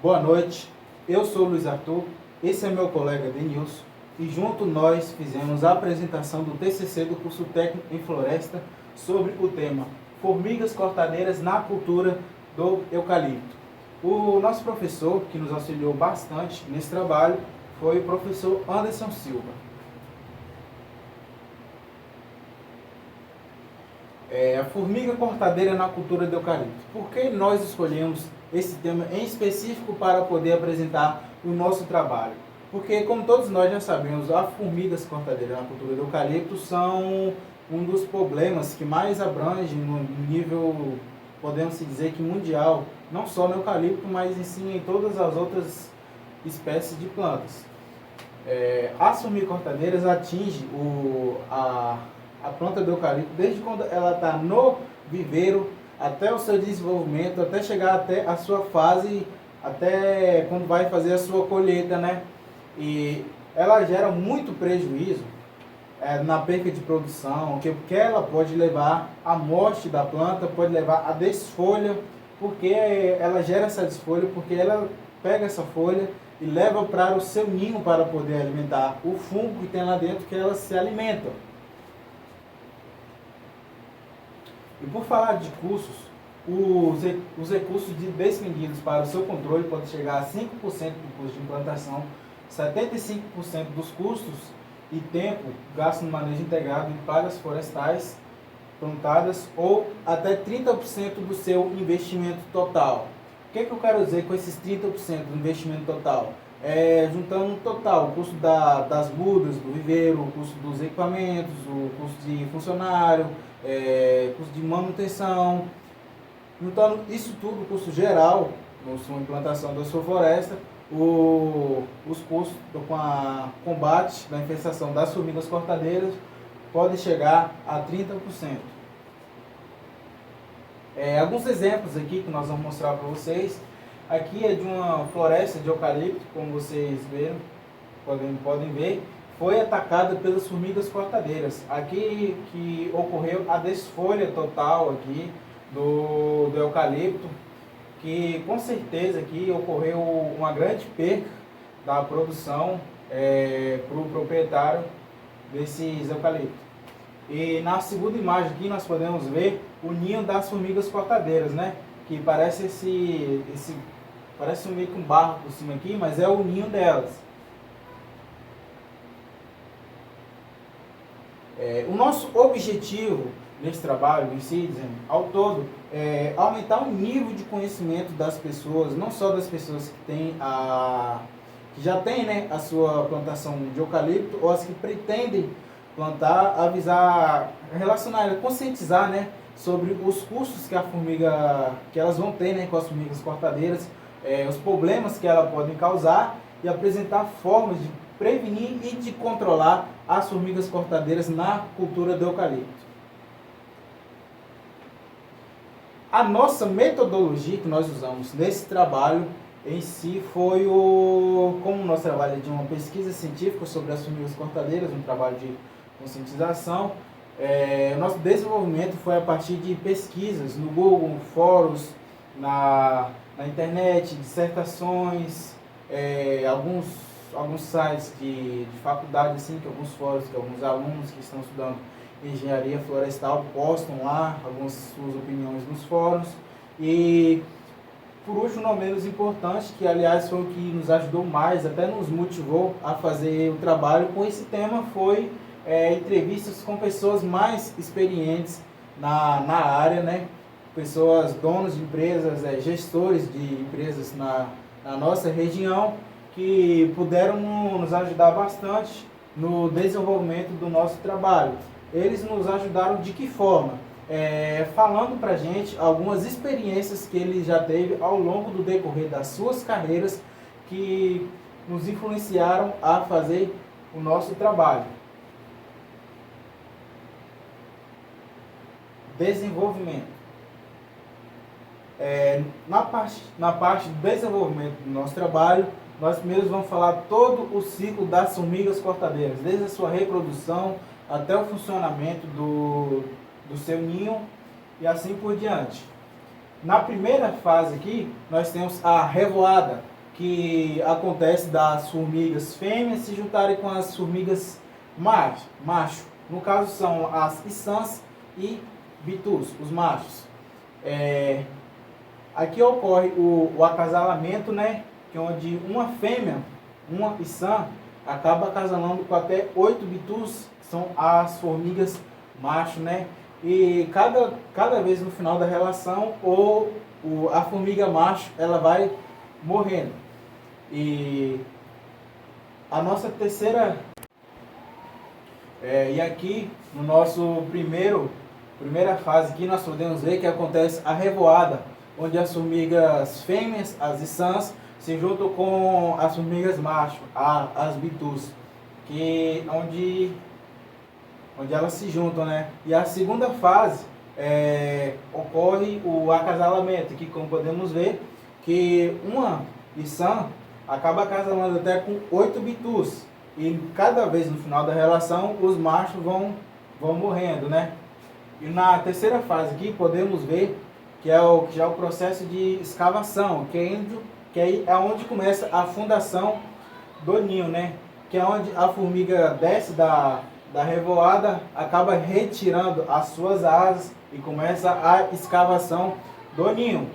Boa noite, eu sou o Luiz Arthur, esse é meu colega Denilson e junto nós fizemos a apresentação do TCC do curso técnico em floresta sobre o tema Formigas cortadeiras na cultura do eucalipto. O nosso professor, que nos auxiliou bastante nesse trabalho, foi o professor Anderson Silva. A formiga cortadeira na cultura do eucalipto. Por que nós escolhemos esse tema em específico para poder apresentar o nosso trabalho? Porque, como todos nós já sabemos, as formigas cortadeiras na cultura do eucalipto são um dos problemas que mais abrange no nível, podemos dizer que mundial, não só no eucalipto, mas sim em todas as outras espécies de plantas. As formigas cortadeiras atingem a planta do eucalipto desde quando ela está no viveiro até o seu desenvolvimento, até chegar até a sua fase, até quando vai fazer a sua colheita, né? E ela gera muito prejuízo na perca de produção, porque ela pode levar à morte da planta, pode levar à desfolha, porque ela gera essa desfolha, porque ela pega essa folha e leva para o seu ninho para poder alimentar o fungo que tem lá dentro, que ela se alimenta. E por falar de custos, os recursos despendidos para o seu controle podem chegar a 5% do custo de implantação, 75% dos custos e tempo gasto no manejo integrado de pragas florestais plantadas ou até 30% do seu investimento total. O que eu quero dizer com esses 30% do investimento total? Juntando o total, o custo das mudas, do viveiro, o custo dos equipamentos, o custo de funcionário, custo de manutenção. Juntando isso tudo, o custo geral, na sua implantação da sua floresta, os custos com a combate da infestação das formigas cortadeiras podem chegar a 30%. Alguns exemplos aqui que nós vamos mostrar para vocês. Aqui é de uma floresta de eucalipto, como vocês viram, podem ver, foi atacada pelas formigas cortadeiras. Aqui que ocorreu a desfolha total aqui do eucalipto, que com certeza aqui ocorreu uma grande perca da produção para o proprietário desses eucaliptos. E na segunda imagem aqui nós podemos ver o ninho das formigas cortadeiras, né? Que parece parece meio que um barro por cima aqui, mas é o ninho delas. O nosso objetivo nesse trabalho em si, ao todo, é aumentar o nível de conhecimento das pessoas, não só das pessoas que já têm, né, a sua plantação de eucalipto, ou as que pretendem plantar, avisar, relacionar, conscientizar, né, sobre os custos que elas vão ter, né, com as formigas cortadeiras, os problemas que elas podem causar e apresentar formas de prevenir e de controlar as formigas cortadeiras na cultura do eucalipto. A nossa metodologia que nós usamos nesse trabalho em si foi como o nosso trabalho é de uma pesquisa científica sobre as formigas cortadeiras, um trabalho de conscientização. O nosso desenvolvimento foi a partir de pesquisas no Google, fóruns, na internet, dissertações, alguns sites de faculdade, assim, que alguns fóruns, que alguns alunos que estão estudando engenharia florestal postam lá algumas suas opiniões nos fóruns. E por último, não menos importante, que aliás foi o que nos ajudou mais, até nos motivou a fazer o trabalho com esse tema, foi entrevistas com pessoas mais experientes na área, né? Pessoas, donos de empresas, gestores de empresas na nossa região, que puderam nos ajudar bastante no desenvolvimento do nosso trabalho. Eles nos ajudaram de que forma? Falando para a gente algumas experiências que ele já teve ao longo do decorrer das suas carreiras, que nos influenciaram a fazer o nosso trabalho. Desenvolvimento. Na parte do desenvolvimento do nosso trabalho, nós primeiro vamos falar todo o ciclo das formigas cortadeiras, desde a sua reprodução até o funcionamento do seu ninho e assim por diante. Na primeira fase aqui, nós temos a revoada, que acontece das formigas fêmeas se juntarem com as formigas macho. No caso são as içãs e bitus, os machos. Aqui ocorre o acasalamento, né? Que é onde uma fêmea, uma içã, acaba acasalando com até 8 bitus, que são as formigas macho, né? E cada vez no final da relação, a formiga macho ela vai morrendo. E a nossa terceira... e aqui, no nosso primeira fase aqui, nós podemos ver que acontece a revoada, onde as formigas fêmeas, as içãs, se juntam com as formigas macho, as bitus, onde elas se juntam, né? E a segunda fase ocorre o acasalamento, que como podemos ver, que uma içã acaba acasalando até com 8 bitus, e cada vez no final da relação os machos vão morrendo, né? E na terceira fase aqui podemos ver que já é o processo de escavação, que aí é onde começa a fundação do ninho, né? Que é onde a formiga desce da revoada, acaba retirando as suas asas e começa a escavação do ninho.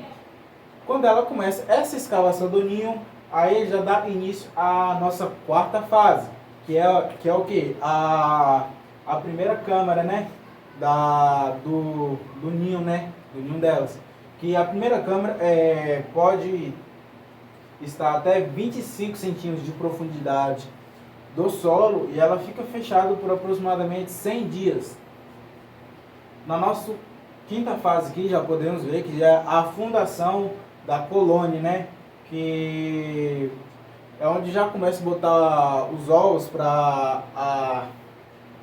Quando ela começa essa escavação do ninho, aí já dá início à nossa quarta fase, que é o que? A primeira câmara, né? Do ninho, né? Do ninho delas. Que a primeira câmara pode estar até 25 centímetros de profundidade do solo e ela fica fechada por aproximadamente 100 dias. Na nossa quinta fase aqui já podemos ver que já é a fundação da colônia, né? Que é onde já começa a botar os ovos para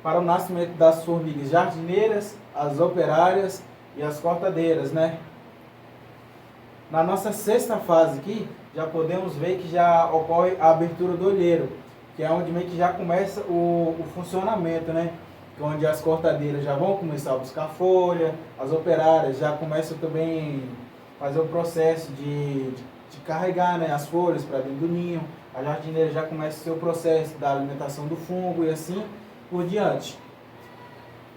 o nascimento das formigas jardineiras, as operárias e as cortadeiras, né? Na nossa sexta fase aqui, já podemos ver que já ocorre a abertura do olheiro, que é onde meio que já começa o funcionamento, né? Que é onde as cortadeiras já vão começar a buscar folha, as operárias já começam também a fazer o processo de carregar, né, as folhas para dentro do ninho, a jardineira já começa o seu processo da alimentação do fungo e assim por diante.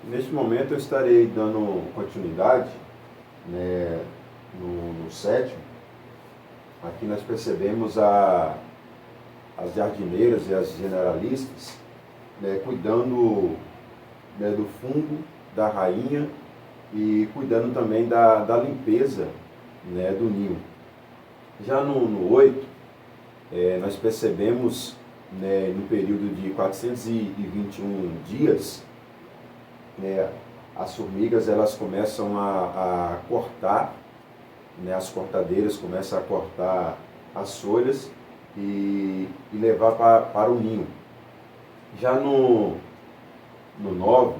Neste momento eu estarei dando continuidade, né, no sétimo. Aqui nós percebemos as jardineiras e as generalistas, né, cuidando, né, do fungo, da rainha e cuidando também da limpeza, né, do ninho. Já no 8, nós percebemos, né, no período de 421 dias, né, as formigas elas começam a cortar, né, as cortadeiras começam a cortar as folhas e levar para o ninho. Já no 9,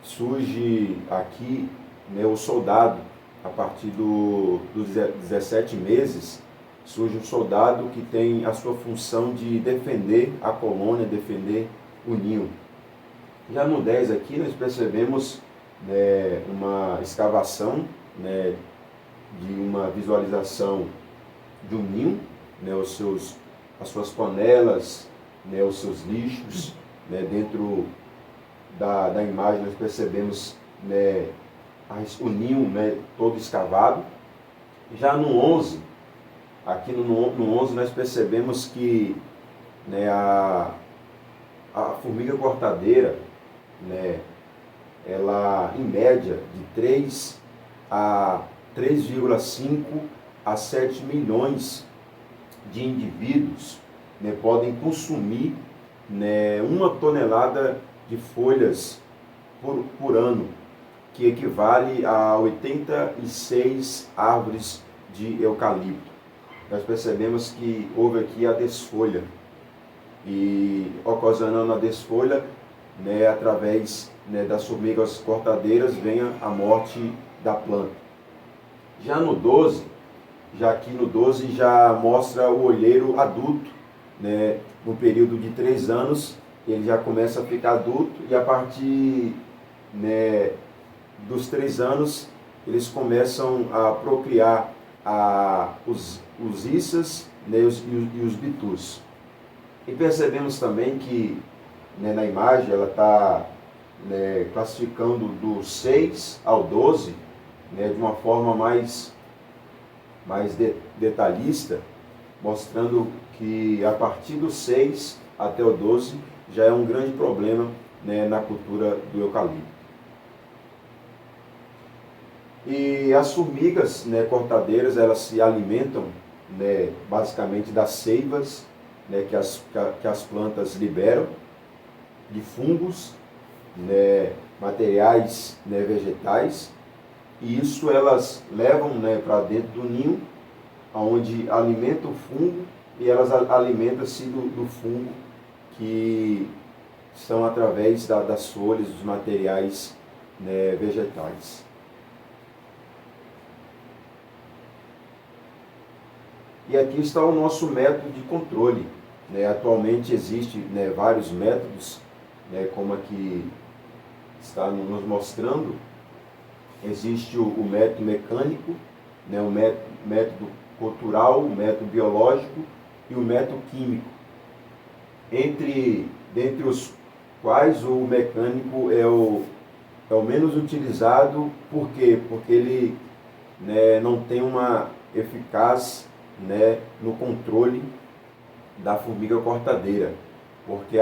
surge aqui, né, o soldado. A partir dos 17 meses, surge um soldado que tem a sua função de defender a colônia, defender o ninho. Já no 10 aqui, nós percebemos, né, uma escavação, né, de uma visualização de um ninho, né, as suas panelas, né, os seus lixos, né, dentro da imagem nós percebemos, né, o ninho, né, todo escavado. Já no 11, aqui no 11 nós percebemos que, né, a formiga cortadeira, né, ela em média de 3 a 3,5 a 7 milhões de indivíduos, né, podem consumir, né, 1 tonelada de folhas por ano, que equivale a 86 árvores de eucalipto. Nós percebemos que houve aqui a desfolha, e ocasionando a desfolha, né, através, né, das formigas cortadeiras, vem a morte da planta. Já no 12, aqui no 12 já mostra o olheiro adulto, né, no período de 3 anos, ele já começa a ficar adulto, e a partir, né, dos 3 anos eles começam a procriar os iças, né, e os bitus. E percebemos também que, né, na imagem ela está, né, classificando do 6 ao 12, né, de uma forma mais detalhista, mostrando que a partir do 6 até o 12 já é um grande problema, né, na cultura do eucalipto. E as formigas, né, cortadeiras, elas se alimentam, né, basicamente das seivas, né, que as plantas liberam, de fungos, né, materiais, né, vegetais, e isso elas levam, né, para dentro do ninho, onde alimenta o fungo, e elas alimentam-se do fungo, que são através das folhas, dos materiais, né, vegetais. E aqui está o nosso método de controle, né? Atualmente existem, né, vários métodos, né, como aqui está nos mostrando. Existe o método mecânico, né, o método cultural, o método biológico e o método químico. Dentre os quais o mecânico é o menos utilizado. Por quê? Porque ele, né, não tem uma eficácia, né, no controle da formiga cortadeira, porque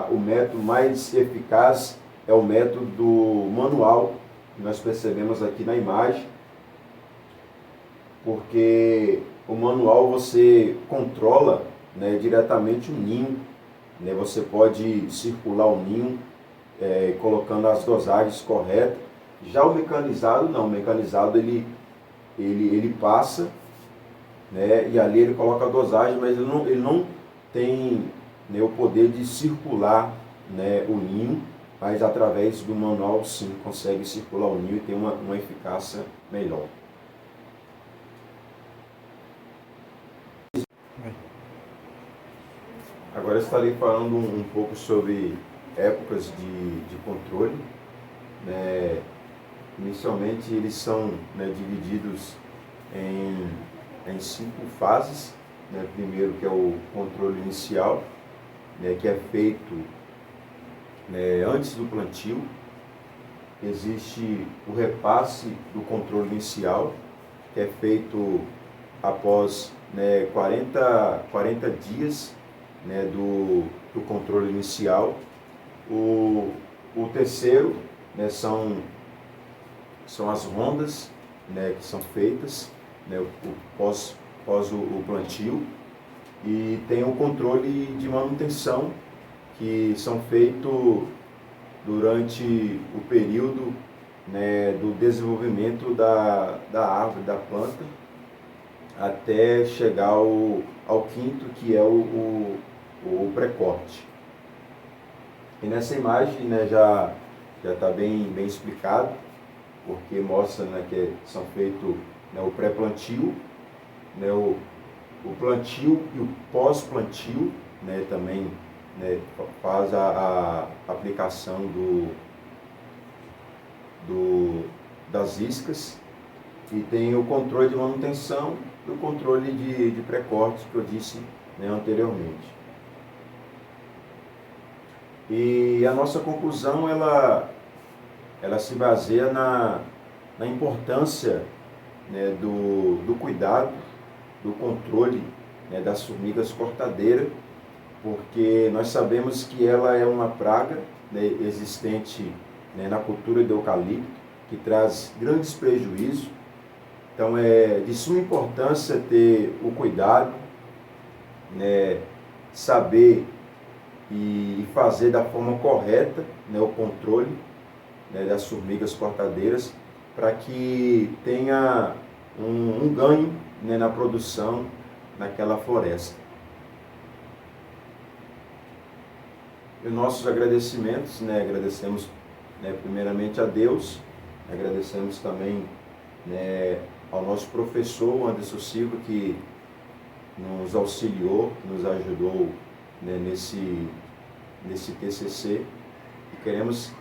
o método mais eficaz é o método manual, que nós percebemos aqui na imagem, porque o manual você controla, né, diretamente o ninho, né, você pode circular o ninho, colocando as dosagens corretas. Já o mecanizado não, o mecanizado ele passa, né, e ali ele coloca a dosagem, mas ele não tem, né, o poder de circular, né, o ninho, mas através do manual sim consegue circular o ninho e tem uma eficácia melhor. Agora estarei falando um pouco sobre épocas de controle, né. Inicialmente eles são, né, divididos em 5 fases, né. Primeiro, que é o controle inicial, né, que é feito, né, antes do plantio. Existe o repasse do controle inicial, que é feito após, né, 40 dias, né, do controle inicial. O terceiro, né, são as rondas, né, que são feitas, né, pós o plantio, e tem o controle de manutenção, que são feitos durante o período, né, do desenvolvimento da árvore, da planta, até chegar ao quinto, que é o pré-corte. E nessa imagem, né, já está bem explicado, porque mostra, né, que são feitos, né, o pré-plantio, né, o plantio e o pós-plantio, né, também, né, faz a aplicação das iscas, e tem o controle de manutenção e o controle de pré-corte, que eu disse, né, anteriormente. E a nossa conclusão, ela se baseia na importância, né, do cuidado, do controle, né, das formigas cortadeiras, porque nós sabemos que ela é uma praga, né, existente, né, na cultura do eucalipto, que traz grandes prejuízos. Então é de suma importância ter o cuidado, né, saber e fazer da forma correta, né, o controle, né, das formigas cortadeiras, para que tenha um ganho, né, na produção naquela floresta. E nossos agradecimentos, né, agradecemos, né, primeiramente a Deus, agradecemos também, né, ao nosso professor Anderson Silva, que nos auxiliou, nos ajudou, né, nesse TCC, e queremos